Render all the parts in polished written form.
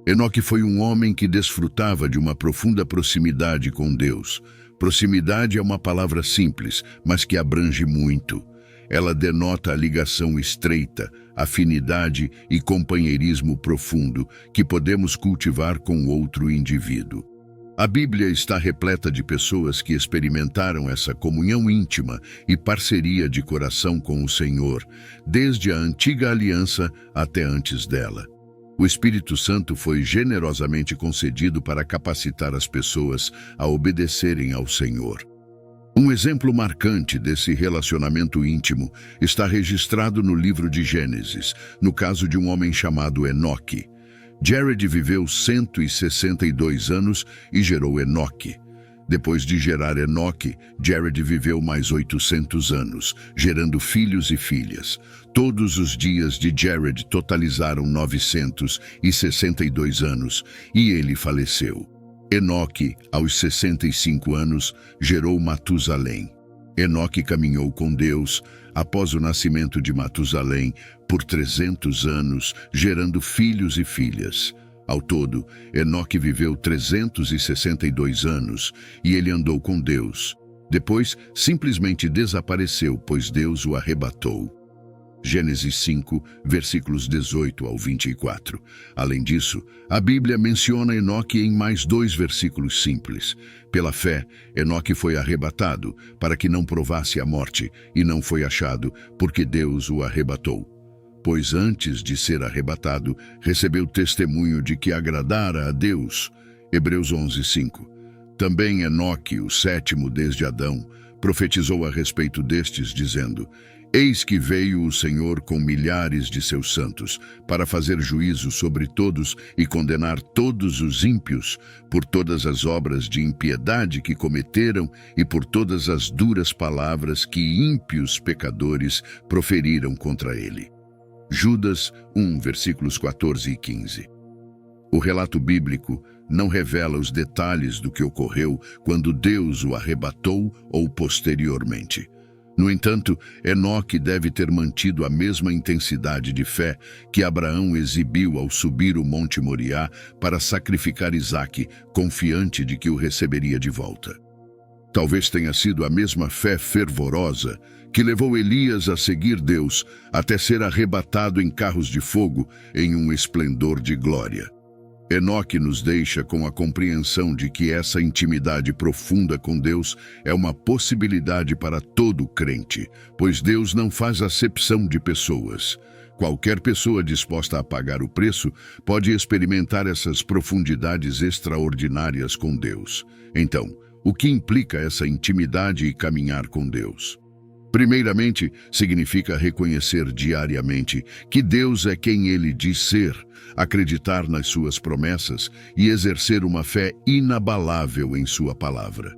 Enoque foi um homem que desfrutava de uma profunda proximidade com Deus. Proximidade é uma palavra simples, mas que abrange muito. Ela denota a ligação estreita, afinidade e companheirismo profundo que podemos cultivar com outro indivíduo. A Bíblia está repleta de pessoas que experimentaram essa comunhão íntima e parceria de coração com o Senhor, desde a antiga aliança até antes dela. O Espírito Santo foi generosamente concedido para capacitar as pessoas a obedecerem ao Senhor. Um exemplo marcante desse relacionamento íntimo está registrado no livro de Gênesis, no caso de um homem chamado Enoque. Jared viveu 162 anos e gerou Enoque. Depois de gerar Enoque, Jared viveu mais 800 anos, gerando filhos e filhas. Todos os dias de Jared totalizaram 962 anos e ele faleceu. Enoque, aos 65 anos, gerou Matusalém. Enoque caminhou com Deus após o nascimento de Matusalém por 300 anos, gerando filhos e filhas. Ao todo, Enoque viveu 362 anos e ele andou com Deus. Depois, simplesmente desapareceu, pois Deus o arrebatou. Gênesis 5, versículos 18 ao 24. Além disso, a Bíblia menciona Enoque em mais 2 versículos simples. Pela fé, Enoque foi arrebatado para que não provasse a morte, e não foi achado, porque Deus o arrebatou. Pois antes de ser arrebatado, recebeu testemunho de que agradara a Deus. Hebreus 11, 5. Também Enoque, o 7º desde Adão, profetizou a respeito destes, dizendo: Eis que veio o Senhor com milhares de seus santos, para fazer juízo sobre todos e condenar todos os ímpios, por todas as obras de impiedade que cometeram e por todas as duras palavras que ímpios pecadores proferiram contra ele. Judas 1, versículos 14 e 15. O relato bíblico não revela os detalhes do que ocorreu quando Deus o arrebatou ou posteriormente. No entanto, Enoque deve ter mantido a mesma intensidade de fé que Abraão exibiu ao subir o Monte Moriá para sacrificar Isaque, confiante de que o receberia de volta. Talvez tenha sido a mesma fé fervorosa que levou Elias a seguir Deus até ser arrebatado em carros de fogo em um esplendor de glória. Enoque nos deixa com a compreensão de que essa intimidade profunda com Deus é uma possibilidade para todo crente, pois Deus não faz acepção de pessoas. Qualquer pessoa disposta a pagar o preço pode experimentar essas profundidades extraordinárias com Deus. Então, o que implica essa intimidade e caminhar com Deus? Primeiramente, significa reconhecer diariamente que Deus é quem Ele diz ser, acreditar nas suas promessas e exercer uma fé inabalável em sua palavra.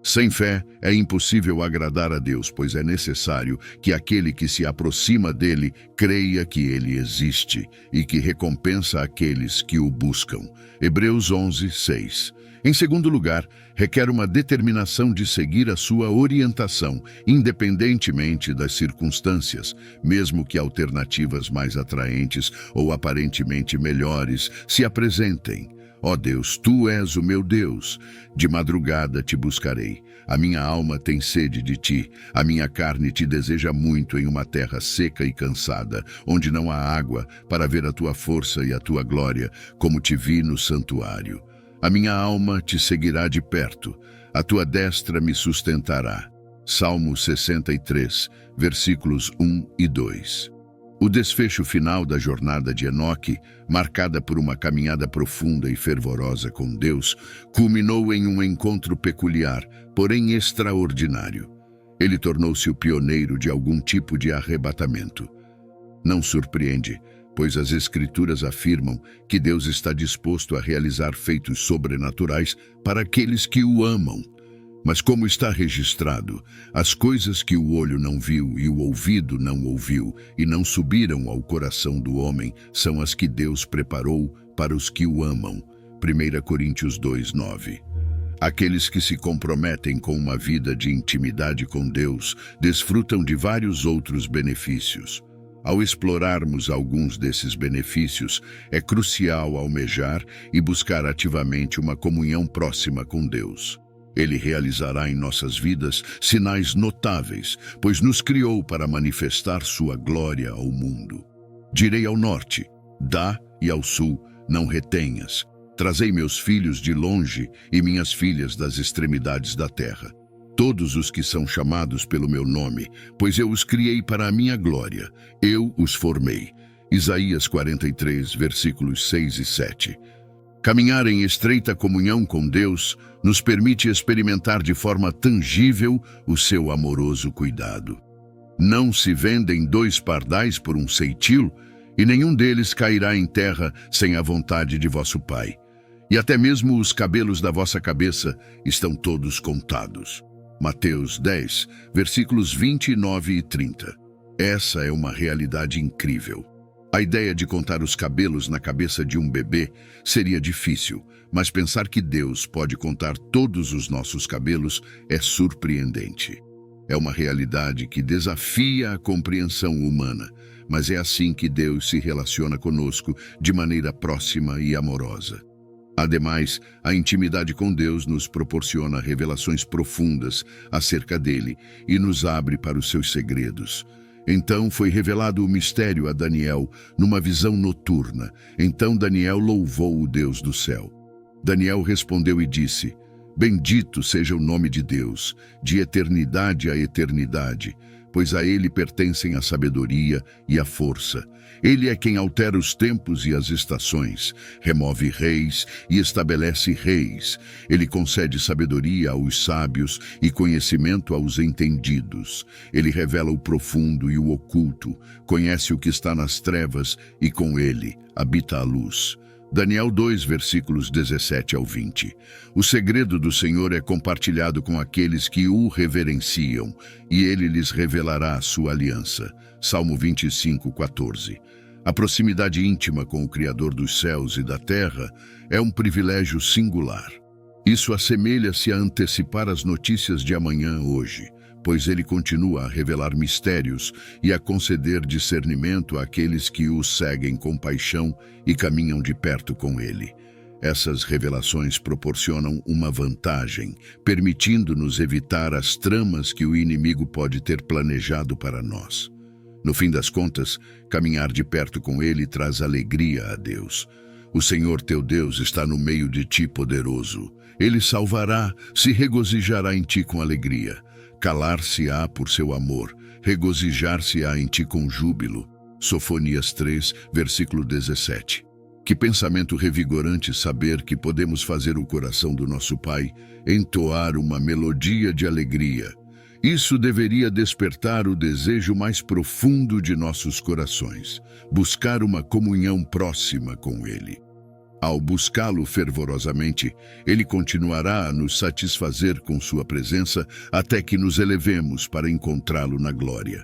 Sem fé, é impossível agradar a Deus, pois é necessário que aquele que se aproxima dele creia que ele existe e que recompensa aqueles que o buscam. Hebreus 11, 6. Em segundo lugar, requer uma determinação de seguir a sua orientação, independentemente das circunstâncias, mesmo que alternativas mais atraentes ou aparentemente melhores se apresentem. Ó Deus, Tu és o meu Deus. De madrugada te buscarei. A minha alma tem sede de Ti. A minha carne te deseja muito em uma terra seca e cansada, onde não há água, para ver a Tua força e a Tua glória, como te vi no santuário. A minha alma te seguirá de perto, a tua destra me sustentará. Salmo 63, versículos 1 e 2. O desfecho final da jornada de Enoque, marcada por uma caminhada profunda e fervorosa com Deus, culminou em um encontro peculiar, porém extraordinário. Ele tornou-se o pioneiro de algum tipo de arrebatamento. Não surpreende, pois as Escrituras afirmam que Deus está disposto a realizar feitos sobrenaturais para aqueles que o amam. Mas como está registrado, as coisas que o olho não viu e o ouvido não ouviu e não subiram ao coração do homem são as que Deus preparou para os que o amam. 1 Coríntios 2, 9. Aqueles que se comprometem com uma vida de intimidade com Deus desfrutam de vários outros benefícios. Ao explorarmos alguns desses benefícios, é crucial almejar e buscar ativamente uma comunhão próxima com Deus. Ele realizará em nossas vidas sinais notáveis, pois nos criou para manifestar sua glória ao mundo. Direi ao norte, dá, e ao sul, não retenhas. Trazei meus filhos de longe e minhas filhas das extremidades da terra. Todos os que são chamados pelo meu nome, pois eu os criei para a minha glória, eu os formei. Isaías 43, versículos 6 e 7. Caminhar em estreita comunhão com Deus nos permite experimentar de forma tangível o seu amoroso cuidado. Não se vendem 2 pardais por um ceitil, e nenhum deles cairá em terra sem a vontade de vosso Pai. E até mesmo os cabelos da vossa cabeça estão todos contados. Mateus 10, versículos 29 e 30. Essa é uma realidade incrível. A ideia de contar os cabelos na cabeça de um bebê seria difícil, mas pensar que Deus pode contar todos os nossos cabelos é surpreendente. É uma realidade que desafia a compreensão humana, mas é assim que Deus se relaciona conosco de maneira próxima e amorosa. Ademais, a intimidade com Deus nos proporciona revelações profundas acerca dele e nos abre para os seus segredos. Então foi revelado o mistério a Daniel numa visão noturna. Então Daniel louvou o Deus do céu. Daniel respondeu e disse: Bendito seja o nome de Deus, de eternidade a eternidade, pois a ele pertencem a sabedoria e a força. Ele é quem altera os tempos e as estações, remove reis e estabelece reis. Ele concede sabedoria aos sábios e conhecimento aos entendidos. Ele revela o profundo e o oculto, conhece o que está nas trevas e com ele habita a luz. Daniel 2, versículos 17 ao 20. O segredo do Senhor é compartilhado com aqueles que o reverenciam, e ele lhes revelará a sua aliança. Salmo 25, 14. A proximidade íntima com o Criador dos céus e da terra é um privilégio singular. Isso assemelha-se a antecipar as notícias de amanhã hoje, pois ele continua a revelar mistérios e a conceder discernimento àqueles que o seguem com paixão e caminham de perto com ele. Essas revelações proporcionam uma vantagem, permitindo-nos evitar as tramas que o inimigo pode ter planejado para nós. No fim das contas, caminhar de perto com ele traz alegria a Deus. O Senhor teu Deus está no meio de ti poderoso. Ele salvará, se regozijará em ti com alegria. Calar-se-á por seu amor, regozijar-se-á em ti com júbilo. Sofonias 3, versículo 17. Que pensamento revigorante saber que podemos fazer o coração do nosso Pai entoar uma melodia de alegria. Isso deveria despertar o desejo mais profundo de nossos corações, buscar uma comunhão próxima com Ele. Ao buscá-lo fervorosamente, ele continuará a nos satisfazer com sua presença até que nos elevemos para encontrá-lo na glória.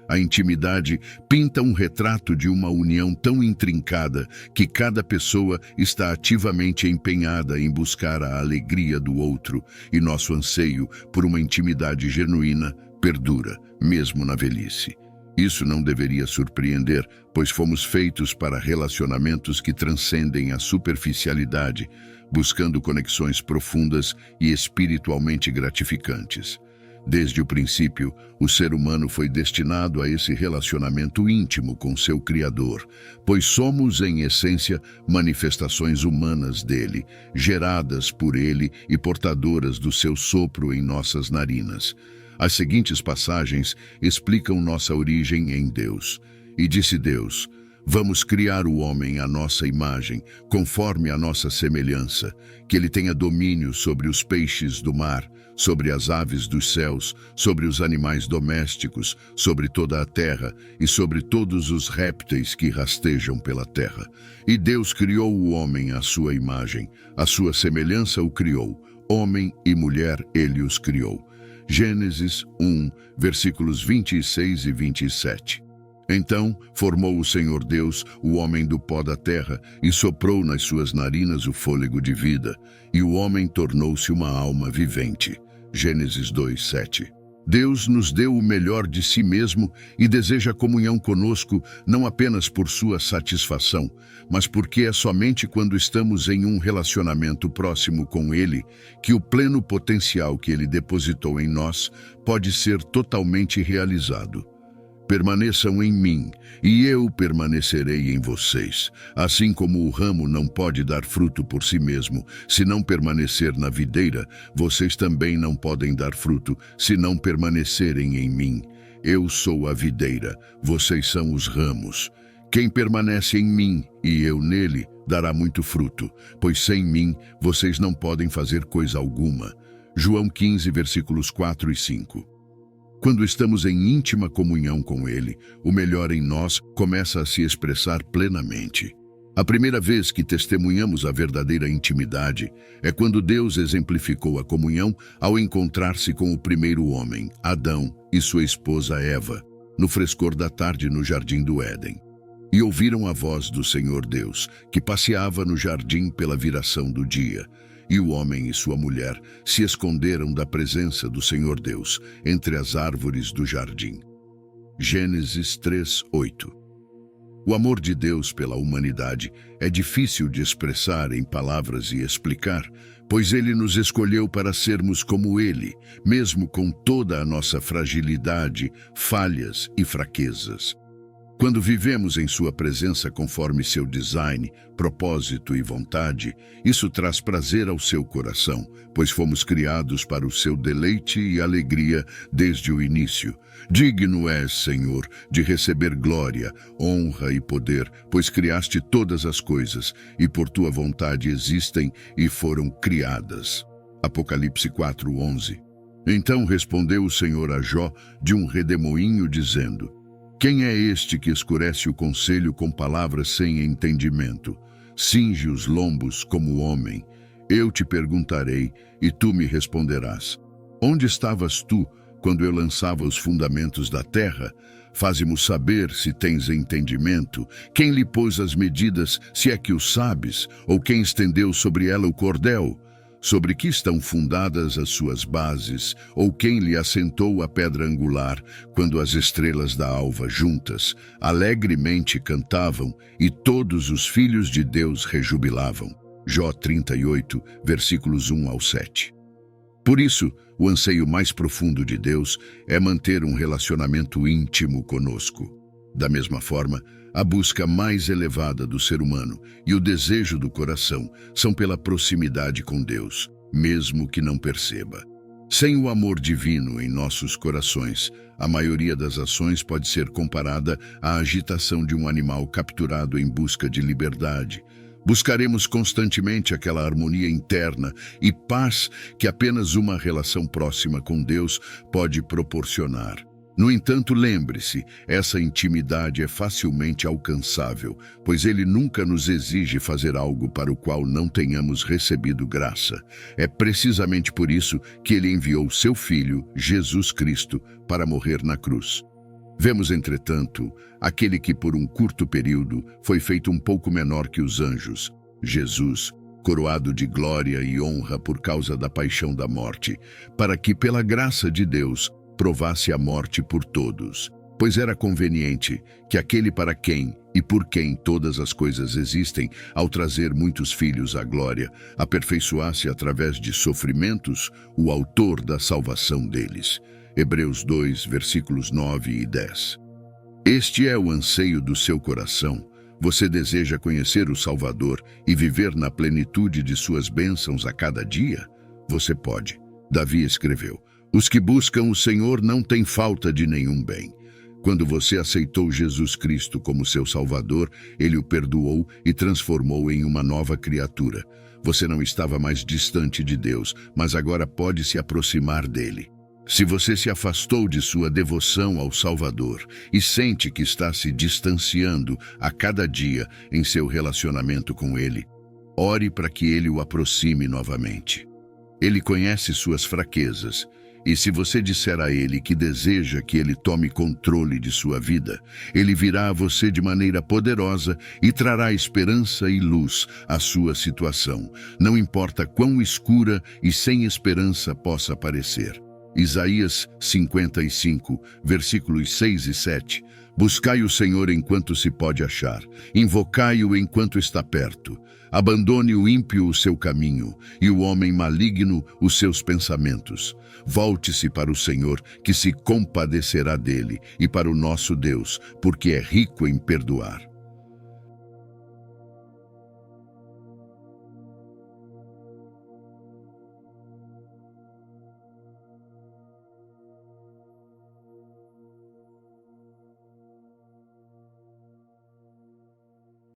A intimidade pinta um retrato de uma união tão intrincada que cada pessoa está ativamente empenhada em buscar a alegria do outro, e nosso anseio por uma intimidade genuína perdura, mesmo na velhice. Isso não deveria surpreender, pois fomos feitos para relacionamentos que transcendem a superficialidade, buscando conexões profundas e espiritualmente gratificantes. Desde o princípio, o ser humano foi destinado a esse relacionamento íntimo com seu Criador, pois somos, em essência, manifestações humanas dele, geradas por ele e portadoras do seu sopro em nossas narinas. As seguintes passagens explicam nossa origem em Deus. E disse Deus: Vamos criar o homem à nossa imagem, conforme a nossa semelhança, que ele tenha domínio sobre os peixes do mar, sobre as aves dos céus, sobre os animais domésticos, sobre toda a terra e sobre todos os répteis que rastejam pela terra. E Deus criou o homem à sua imagem, à sua semelhança o criou, homem e mulher ele os criou. Gênesis 1, versículos 26 e 27. Então formou o Senhor Deus o homem do pó da terra e soprou nas suas narinas o fôlego de vida, e o homem tornou-se uma alma vivente. Gênesis 2, 7. Deus nos deu o melhor de si mesmo e deseja comunhão conosco não apenas por sua satisfação, mas porque é somente quando estamos em um relacionamento próximo com Ele que o pleno potencial que Ele depositou em nós pode ser totalmente realizado. Permaneçam em mim, e eu permanecerei em vocês. Assim como o ramo não pode dar fruto por si mesmo, se não permanecer na videira, vocês também não podem dar fruto, se não permanecerem em mim. Eu sou a videira, vocês são os ramos. Quem permanece em mim, e eu nele, dará muito fruto, pois sem mim vocês não podem fazer coisa alguma. João 15, versículos 4 e 5. Quando estamos em íntima comunhão com Ele, o melhor em nós começa a se expressar plenamente. A primeira vez que testemunhamos a verdadeira intimidade é quando Deus exemplificou a comunhão ao encontrar-se com o primeiro homem, Adão, e sua esposa Eva, no frescor da tarde no jardim do Éden. E ouviram a voz do Senhor Deus, que passeava no jardim pela viração do dia. E o homem e sua mulher se esconderam da presença do Senhor Deus entre as árvores do jardim. Gênesis 3:8. O amor de Deus pela humanidade é difícil de expressar em palavras e explicar, pois Ele nos escolheu para sermos como Ele, mesmo com toda a nossa fragilidade, falhas e fraquezas. Quando vivemos em sua presença conforme seu design, propósito e vontade, isso traz prazer ao seu coração, pois fomos criados para o seu deleite e alegria desde o início. Digno és, Senhor, de receber glória, honra e poder, pois criaste todas as coisas, e por tua vontade existem e foram criadas. Apocalipse 4:11. Então respondeu o Senhor a Jó de um redemoinho, dizendo: Quem é este que escurece o conselho com palavras sem entendimento? Cinge os lombos como homem. Eu te perguntarei, e tu me responderás. Onde estavas tu quando eu lançava os fundamentos da terra? Faze-mo saber se tens entendimento. Quem lhe pôs as medidas, se é que o sabes? Ou quem estendeu sobre ela o cordel? Sobre que estão fundadas as suas bases, ou quem lhe assentou a pedra angular, quando as estrelas da alva juntas alegremente cantavam e todos os filhos de Deus rejubilavam. Jó 38, versículos 1 ao 7. Por isso, o anseio mais profundo de Deus é manter um relacionamento íntimo conosco. Da mesma forma, a busca mais elevada do ser humano e o desejo do coração são pela proximidade com Deus, mesmo que não perceba. Sem o amor divino em nossos corações, a maioria das ações pode ser comparada à agitação de um animal capturado em busca de liberdade. Buscaremos constantemente aquela harmonia interna e paz que apenas uma relação próxima com Deus pode proporcionar. No entanto, lembre-se, essa intimidade é facilmente alcançável, pois Ele nunca nos exige fazer algo para o qual não tenhamos recebido graça. É precisamente por isso que Ele enviou seu Filho, Jesus Cristo, para morrer na cruz. Vemos, entretanto, aquele que por um curto período foi feito um pouco menor que os anjos, Jesus, coroado de glória e honra por causa da paixão da morte, para que, pela graça de Deus, provasse a morte por todos, pois era conveniente que aquele para quem e por quem todas as coisas existem, ao trazer muitos filhos à glória, aperfeiçoasse através de sofrimentos o autor da salvação deles. Hebreus 2, versículos 9 e 10. Este é o anseio do seu coração. Você deseja conhecer o Salvador e viver na plenitude de suas bênçãos a cada dia? Você pode. Davi escreveu: Os que buscam o Senhor não têm falta de nenhum bem. Quando você aceitou Jesus Cristo como seu Salvador, Ele o perdoou e transformou em uma nova criatura. Você não estava mais distante de Deus, mas agora pode se aproximar dele. Se você se afastou de sua devoção ao Salvador e sente que está se distanciando a cada dia em seu relacionamento com Ele, ore para que Ele o aproxime novamente. Ele conhece suas fraquezas, e se você disser a Ele que deseja que Ele tome controle de sua vida, Ele virá a você de maneira poderosa e trará esperança e luz à sua situação, não importa quão escura e sem esperança possa parecer. Isaías 55, versículos 6 e 7. Buscai o Senhor enquanto se pode achar, invocai-o enquanto está perto. Abandone o ímpio o seu caminho, e o homem maligno os seus pensamentos. Volte-se para o Senhor, que se compadecerá dele, e para o nosso Deus, porque é rico em perdoar.